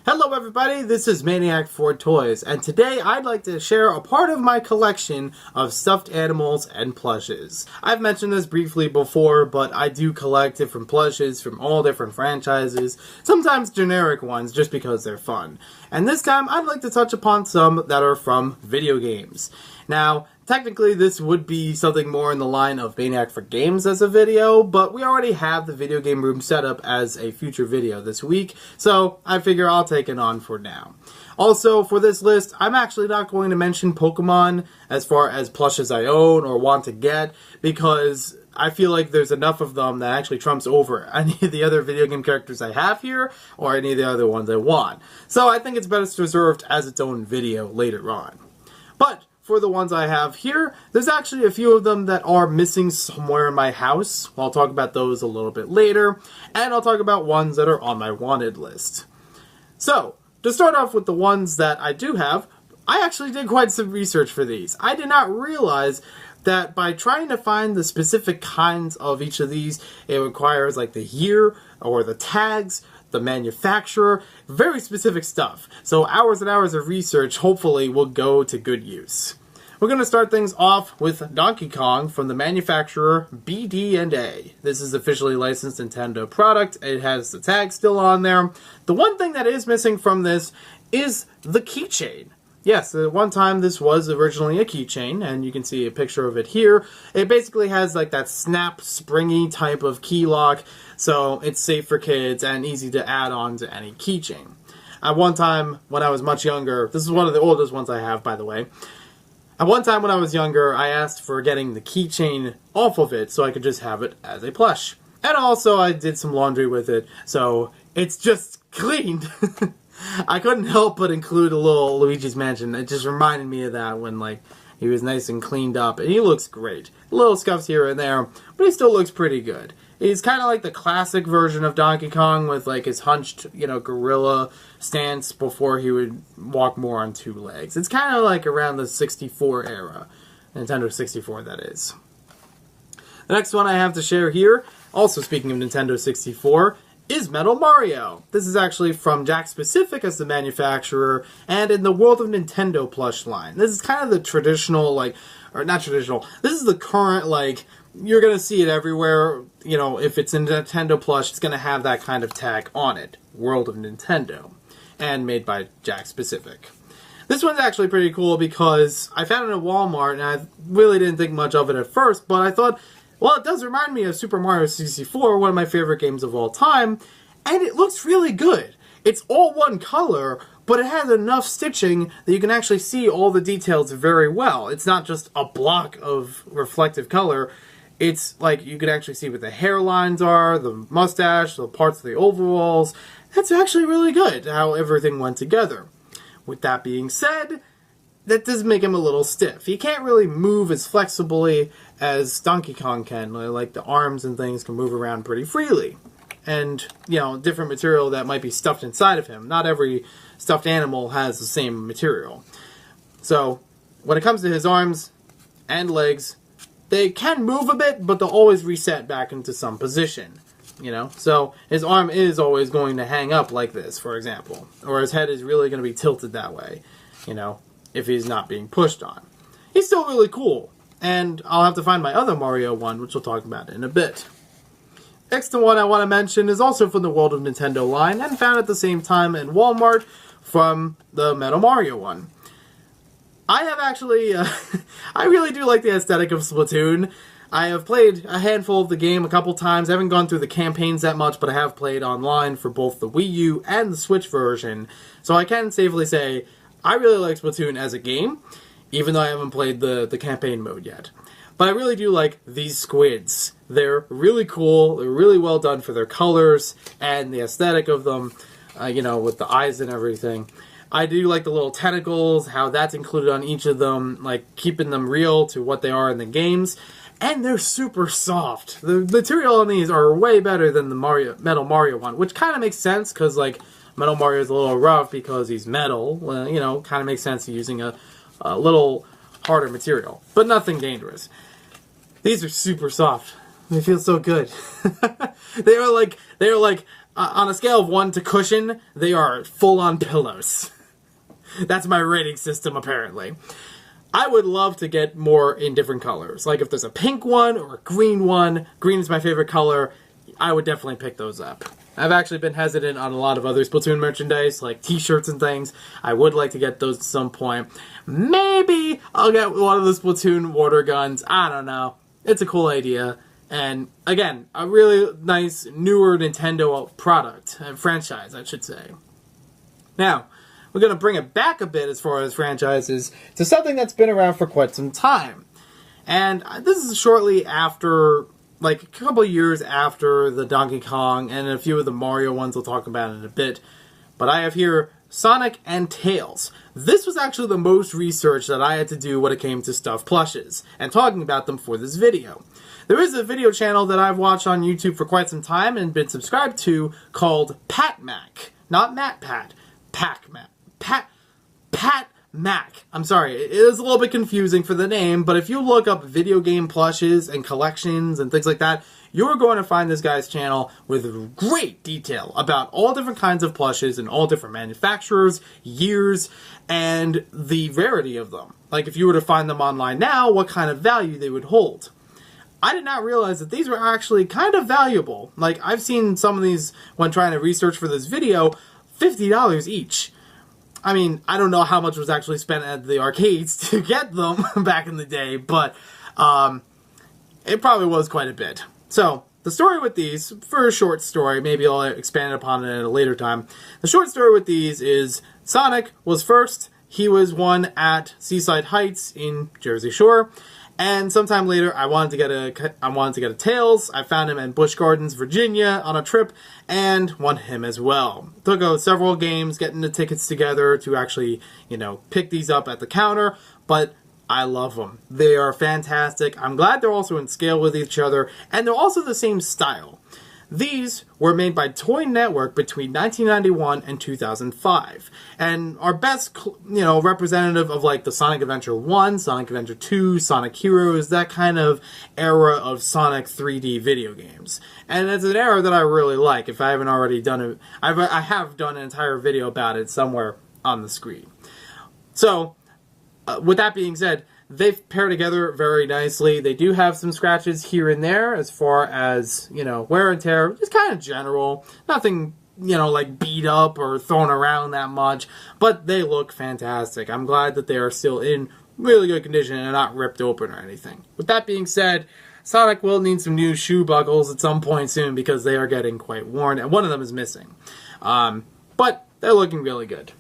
Hello everybody, this is Maniac4Toys, and today I'd like to share a part of my collection of stuffed animals and plushes. I've mentioned this briefly before, but I do collect different plushes from all different franchises, sometimes generic ones just because they're fun. And this time I'd like to touch upon some that are from video games. Now, technically this would be something more in the line of Maniac for Games as a video, but we already have the video game room set up as a future video this week, so I figure I'll take it on for now. Also, for this list, I'm actually not going to mention Pokemon as far as plushes I own or want to get, because I feel like there's enough of them that actually trumps over any of the other video game characters I have here, or any of the other ones I want. So I think it's best reserved as its own video later on. But for the ones I have here, there's actually a few of them that are missing somewhere in my house. I'll talk about those a little bit later, and I'll talk about ones that are on my wanted list. So, to start off with the ones that I do have, I actually did quite some research for these. I did not realize that by trying to find the specific kinds of each of these, it requires like the year or the tags, the manufacturer, very specific stuff. So hours and hours of research hopefully will go to good use. We're going to start things off with Donkey Kong from the manufacturer BD&A. This is officially licensed Nintendo product. It has the tag still on there. The one thing that is missing from this is the keychain. Yes, at one time this was originally a keychain, and you can see a picture of it here. It basically has like that snap, springy type of key lock, so it's safe for kids and easy to add on to any keychain. At one time, when I was much younger, this is one of the oldest ones I have, by the way. At one time when I was younger, I asked for getting the keychain off of it so I could just have it as a plush. And also I did some laundry with it, so it's just cleaned. I couldn't help but include a little Luigi's Mansion. It just reminded me of that when, like, he was nice and cleaned up. And he looks great. Little scuffs here and there, but he still looks pretty good. He's kind of like the classic version of Donkey Kong with, like, his hunched, gorilla stance before he would walk more on two legs. It's kind of like around the 64 era. Nintendo 64, that is. The next one I have to share here, also speaking of Nintendo 64, is Metal Mario. This is actually from Jakks Pacific as the manufacturer, and in the World of Nintendo plush line. This is kind of the traditional, or not traditional, this is the current, you're going to see it everywhere. If it's a Nintendo plush, it's going to have that kind of tag on it. World of Nintendo. And made by Jakks Pacific. This one's actually pretty cool because I found it at Walmart, and I really didn't think much of it at first, but I thought, well, it does remind me of Super Mario 64, one of my favorite games of all time, and it looks really good. It's all one color, but it has enough stitching that you can actually see all the details very well. It's not just a block of reflective color. It's like you can actually see what the hairlines are, the mustache, the parts of the overalls. That's actually really good, how everything went together. With that being said, that does make him a little stiff. He can't really move as flexibly as Donkey Kong can. Like, the arms and things can move around pretty freely. And, different material that might be stuffed inside of him. Not every stuffed animal has the same material. So, when it comes to his arms and legs, they can move a bit, but they'll always reset back into some position. So his arm is always going to hang up like this, for example. Or his head is really going to be tilted that way, if he's not being pushed on. He's still really cool, and I'll have to find my other Mario one, which we'll talk about in a bit. Next one I want to mention is also from the World of Nintendo line, and found at the same time in Walmart from the Metal Mario one. I have actually, I really do like the aesthetic of Splatoon. I have played a handful of the game a couple times. I haven't gone through the campaigns that much, but I have played online for both the Wii U and the Switch version. So I can safely say I really like Splatoon as a game, even though I haven't played the campaign mode yet. But I really do like these squids. They're really cool, they're really well done for their colors, and the aesthetic of them, with the eyes and everything. I do like the little tentacles, how that's included on each of them, like keeping them real to what they are in the games. And they're super soft. The material on these are way better than the Metal Mario one, which kind of makes sense, because, Metal Mario is a little rough because he's metal. Well, kind of makes sense using a little harder material. But nothing dangerous. These are super soft. They feel so good. They are like on a scale of 1 to cushion, they are full-on pillows. That's my rating system, apparently. I would love to get more in different colors. Like if there's a pink one or a green one, green is my favorite color, I would definitely pick those up. I've actually been hesitant on a lot of other Splatoon merchandise, like t-shirts and things. I would like to get those at some point. Maybe I'll get one of the Splatoon water guns. I don't know. It's a cool idea. And again, a really nice, newer Nintendo product, franchise, I should say. Now, we're going to bring it back a bit as far as franchises to something that's been around for quite some time. And this is shortly after, like a couple of years after the Donkey Kong and a few of the Mario ones we'll talk about in a bit. But I have here Sonic and Tails. This was actually the most research that I had to do when it came to stuffed plushes and talking about them for this video. There is a video channel that I've watched on YouTube for quite some time and been subscribed to called Pat Mac. Not Matt Pat. Pat Mac. I'm sorry, it is a little bit confusing for the name, but if you look up video game plushes and collections and things like that, you're going to find this guy's channel with great detail about all different kinds of plushes and all different manufacturers, years, and the rarity of them. Like if you were to find them online now, what kind of value they would hold. I did not realize that these were actually kind of valuable. Like I've seen some of these when trying to research for this video, $50 each. I mean, I don't know how much was actually spent at the arcades to get them back in the day, but it probably was quite a bit. So, the story with these, for a short story, maybe I'll expand upon it at a later time. The short story with these is Sonic was first. He was one at Seaside Heights in Jersey Shore. And sometime later, I wanted to get a Tails. I found him in Busch Gardens, Virginia, on a trip, and won him as well. Took several games getting the tickets together to actually, pick these up at the counter, but I love them. They are fantastic. I'm glad they're also in scale with each other, and they're also the same style. These were made by Toy Network between 1991 and 2005, and are best, representative of like the Sonic Adventure 1, Sonic Adventure 2, Sonic Heroes, that kind of era of Sonic 3D video games. And it's an era that I really like. If I haven't already done it, I have done an entire video about it somewhere on the screen. So, with that being said, they've paired together very nicely. They do have some scratches here and there as far as, wear and tear. Just kind of general. Nothing, like beat up or thrown around that much. But they look fantastic. I'm glad that they are still in really good condition and not ripped open or anything. With that being said, Sonic will need some new shoe buckles at some point soon because they are getting quite worn. And one of them is missing. But they're looking really good.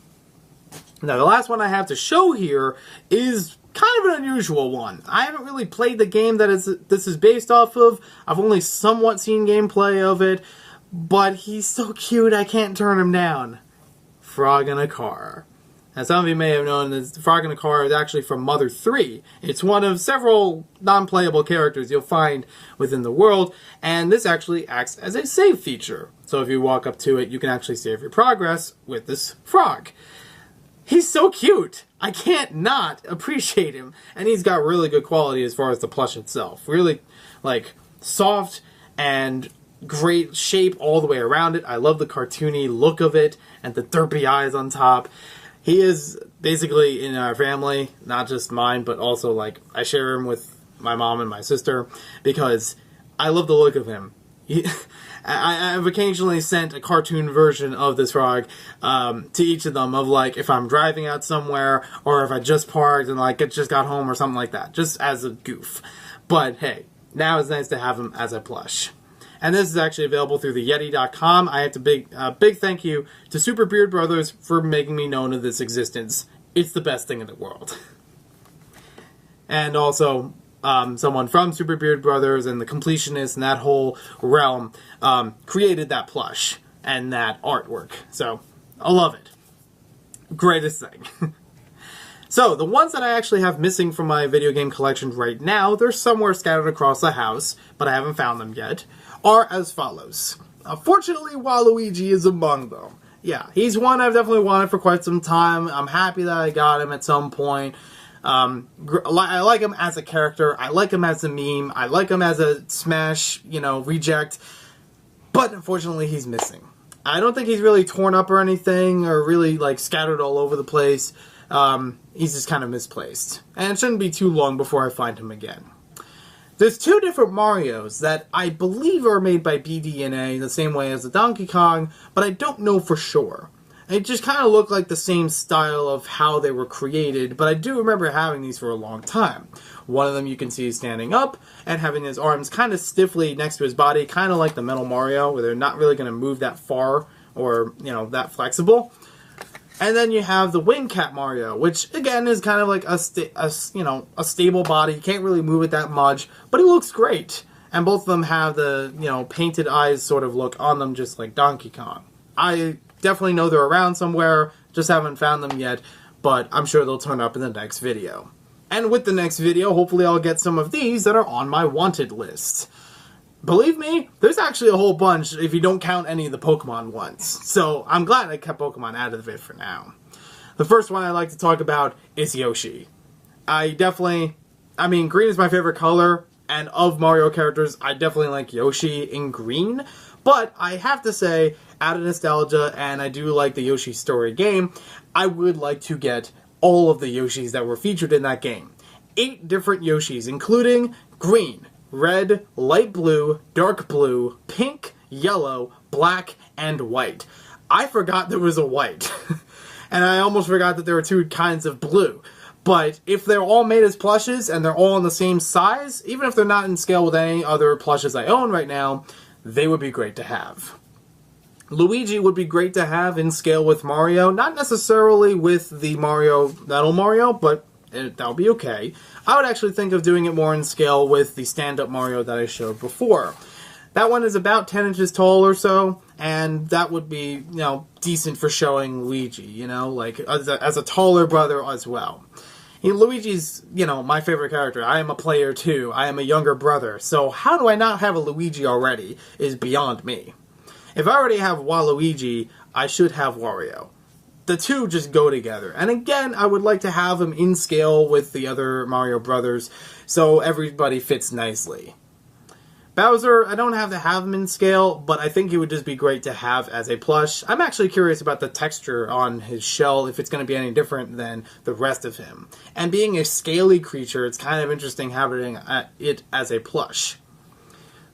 Now, the last one I have to show here is kind of an unusual one. I haven't really played the game that this is based off of. I've only somewhat seen gameplay of it, but he's so cute I can't turn him down. Frog in a Car. Now, some of you may have known that Frog in a Car is actually from Mother 3. It's one of several non-playable characters you'll find within the world, and this actually acts as a save feature. So if you walk up to it, you can actually save your progress with this frog. He's so cute. I can't not appreciate him. And he's got really good quality as far as the plush itself. Really, soft and great shape all the way around it. I love the cartoony look of it and the derpy eyes on top. He is basically in our family, not just mine, but also, I share him with my mom and my sister because I love the look of him. I've occasionally sent a cartoon version of this frog to each of them of if I'm driving out somewhere or if I just parked and just got home or something like that, just as a goof. But hey, now it's nice to have him as a plush. And this is actually available through the Yeti.com. I have to big thank you to Super Beard Brothers for making me known of this existence. It's the best thing in the world. And also someone from Super Beard Brothers and the Completionists and that whole realm created that plush and that artwork. So, I love it. Greatest thing. So, the ones that I actually have missing from my video game collection right now, they're somewhere scattered across the house, but I haven't found them yet, are as follows. Fortunately, Waluigi is among them. Yeah, he's one I've definitely wanted for quite some time. I'm happy that I got him at some point. I like him as a character. I like him as a meme. I like him as a Smash, reject. But unfortunately, he's missing. I don't think he's really torn up or anything, or really, like, scattered all over the place. He's just kind of misplaced. And it shouldn't be too long before I find him again. There's two different Marios that I believe are made by BDNA, the same way as the Donkey Kong, but I don't know for sure. It just kind of looked like the same style of how they were created, but I do remember having these for a long time. One of them you can see standing up and having his arms kind of stiffly next to his body, kind of like the Metal Mario, where they're not really going to move that far or, you know, that flexible. And then you have the Wing Cat Mario, which again is kind of like a stable body. You can't really move it that much, but he looks great. And both of them have the, you know, painted eyes sort of look on them, just like Donkey Kong. I definitely know they're around somewhere, just haven't found them yet, but I'm sure they'll turn up in the next video. And with the next video, hopefully I'll get some of these that are on my wanted list. Believe me, there's actually a whole bunch if you don't count any of the Pokemon ones. So I'm glad I kept Pokemon out of it for now. The first one I'd like to talk about is Yoshi. Green is my favorite color, and of Mario characters, I definitely like Yoshi in green. But I have to say, out of nostalgia, and I do like the Yoshi Story game, I would like to get all of the Yoshis that were featured in that game. 8 different Yoshis, including green, red, light blue, dark blue, pink, yellow, black, and white. I forgot there was a white. And I almost forgot that there were 2 kinds of blue. But if they're all made as plushes, and they're all in the same size, even if they're not in scale with any other plushes I own right now, they would be great to have. Luigi would be great to have in scale with Mario, not necessarily with the Metal Mario, but that would be okay. I would actually think of doing it more in scale with the stand-up Mario that I showed before. That one is about 10 inches tall or so, and that would be, you know, decent for showing Luigi, you know, like as a taller brother as well. Luigi's, you know, my favorite character. I am a player too. I am a younger brother. So how do I not have a Luigi already is beyond me. If I already have Waluigi, I should have Wario. The two just go together. And again, I would like to have him in scale with the other Mario brothers so everybody fits nicely. Bowser, I don't have to have him in scale, but I think he would just be great to have as a plush. I'm actually curious about the texture on his shell, if it's going to be any different than the rest of him. And being a scaly creature, it's kind of interesting having it as a plush.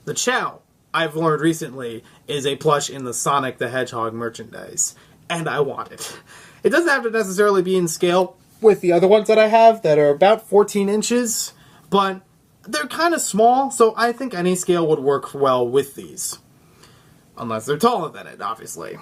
The Chow, I've learned recently, is a plush in the Sonic the Hedgehog merchandise. And I want it. It doesn't have to necessarily be in scale with the other ones that I have that are about 14 inches, but they're kind of small, so I think any scale would work well with these. Unless they're taller than it, obviously.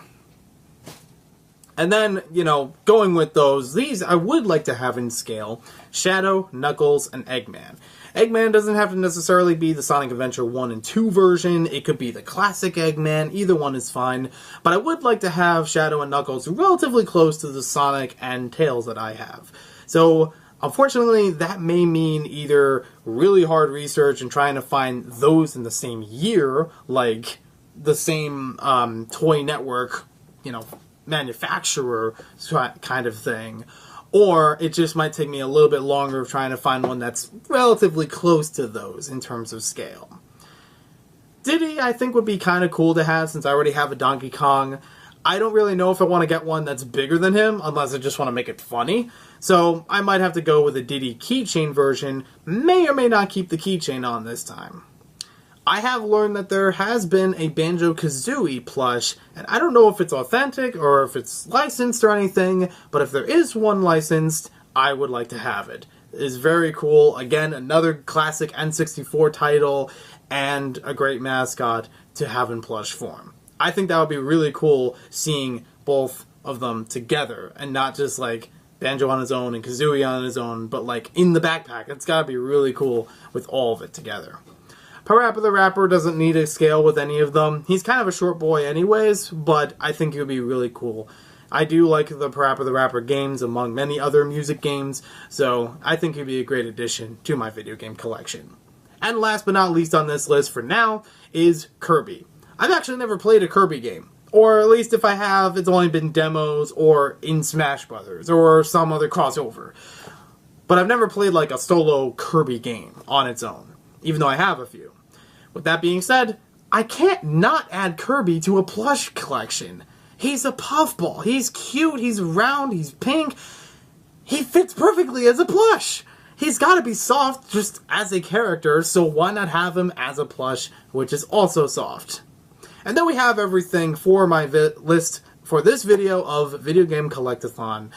And then, you know, going with these I would like to have in scale Shadow, Knuckles, and Eggman. Eggman doesn't have to necessarily be the Sonic Adventure 1 and 2 version. It could be the classic Eggman. Either one is fine. But I would like to have Shadow and Knuckles relatively close to the Sonic and Tails that I have. So unfortunately, that may mean either really hard research and trying to find those in the same year, like the same toy network, you know, manufacturer kind of thing, or it just might take me a little bit longer trying to find one that's relatively close to those in terms of scale. Diddy, I think, would be kind of cool to have since I already have a Donkey Kong. I don't really know if I want to get one that's bigger than him, unless I just want to make it funny. So I might have to go with a Diddy keychain version, may or may not keep the keychain on this time. I have learned that there has been a Banjo-Kazooie plush, and I don't know if it's authentic or if it's licensed or anything, but if there is one licensed, I would like to have it. It is very cool. Again, another classic N64 title, and a great mascot to have in plush form. I think that would be really cool seeing both of them together, and not just like Banjo on his own and Kazooie on his own, but like in the backpack. It's gotta be really cool with all of it together. Parappa the Rapper doesn't need a scale with any of them. He's kind of a short boy anyways, but I think it would be really cool. I do like the Parappa the Rapper games among many other music games, so I think he'd be a great addition to my video game collection. And last but not least on this list for now is Kirby. I've actually never played a Kirby game. Or at least if I have, it's only been demos or in Smash Brothers or some other crossover. But I've never played like a solo Kirby game on its own, even though I have a few. With that being said, I can't not add Kirby to a plush collection. He's a puffball. He's cute, he's round, he's pink. He fits perfectly as a plush. He's got to be soft just as a character, so why not have him as a plush, which is also soft. And then we have everything for my list for this video of video game Collect-A-Thon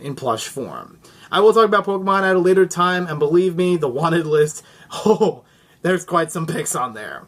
in plush form. I will talk about Pokemon at a later time, and believe me, the wanted list, oh, there's quite some picks on there.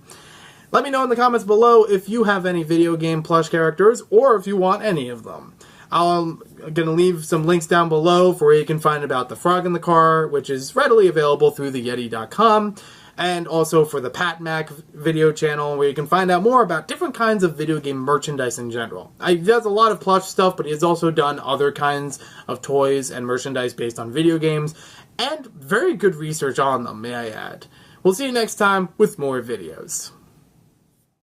Let me know in the comments below if you have any video game plush characters, or if you want any of them. I'm going to leave some links down below for where you can find about the Frog in the Car, which is readily available through theyeti.com, and also for the Pat Mac video channel, where you can find out more about different kinds of video game merchandise in general. He does a lot of plush stuff, but he has also done other kinds of toys and merchandise based on video games, and very good research on them, may I add. We'll see you next time with more videos.